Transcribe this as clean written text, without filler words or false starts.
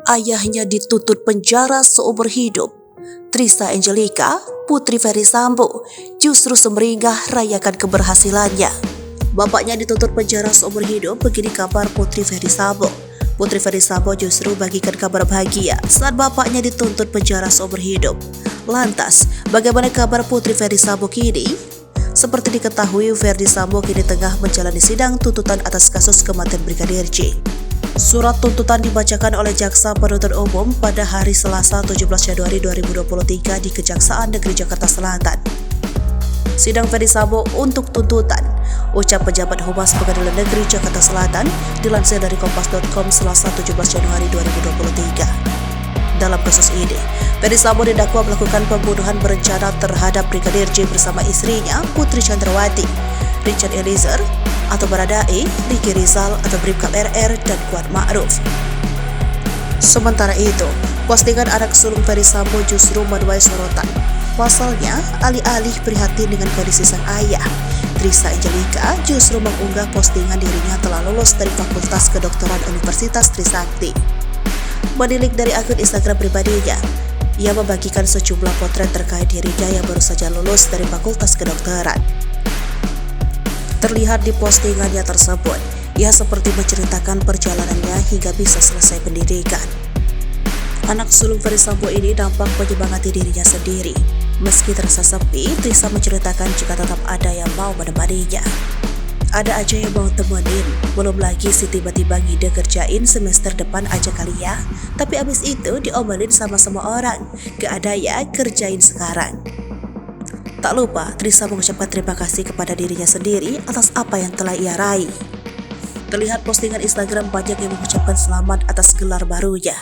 ayahnya dituntut penjara seumur hidup. Trisha Angelika, putri Ferdy Sambo, justru semeringah rayakan keberhasilannya. Bapaknya dituntut penjara seumur hidup, begini kabar putri Ferdy Sambo. Putri Ferdy Sambo justru bagikan kabar bahagia saat bapaknya dituntut penjara seumur hidup. Lantas, bagaimana kabar putri Ferdy Sambo kini? Seperti diketahui, Ferdy Sambo kini tengah menjalani sidang tuntutan atas kasus kematian Brigadir J. Surat tuntutan dibacakan oleh Jaksa Penuntut Umum pada hari Selasa 17 Januari 2023 di Kejaksaan Negeri Jakarta Selatan. Sidang Ferdy Sambo untuk tuntutan, ucap pejabat Humas Pengadilan Negeri Jakarta Selatan, dilansir dari kompas.com Selasa 17 Januari 2023. Dalam kasus ini, Ferdy Sambo didakwa melakukan pembunuhan berencana terhadap Brigadir J bersama istrinya Putri Chandrawati, Richard Eliezer atau Baradae, Ricky Rizal atau Bribka RR, dan Kuat Ma'ruf. Sementara itu, postingan anak sulung Ferdy Sambo justru menuai sorotan. Pasalnya, alih-alih prihatin dengan kondisi sang ayah, Trisha Angelika justru mengunggah postingan dirinya telah lulus dari Fakultas Kedokteran Universitas Trisakti. Menilik dari akun Instagram pribadinya, ia membagikan sejumlah potret terkait dirinya yang baru saja lulus dari Fakultas Kedokteran. Terlihat di postingannya tersebut, ia seperti menceritakan perjalanannya hingga bisa selesai pendidikan. Anak sulung Ferdy Sambo ini nampak menyemangati dirinya sendiri. Meski terasa sepi, Trisha menceritakan jika tetap ada yang mau menemaninya. Ada aja yang mau temenin, belum lagi si tiba-tiba ngide kerjain semester depan aja kali ya. Tapi abis itu diomelin sama semua orang, gak ada ya kerjain sekarang. Tak lupa, Trisha mengucapkan terima kasih kepada dirinya sendiri atas apa yang telah ia raih. Terlihat postingan Instagram banyak yang mengucapkan selamat atas gelar barunya.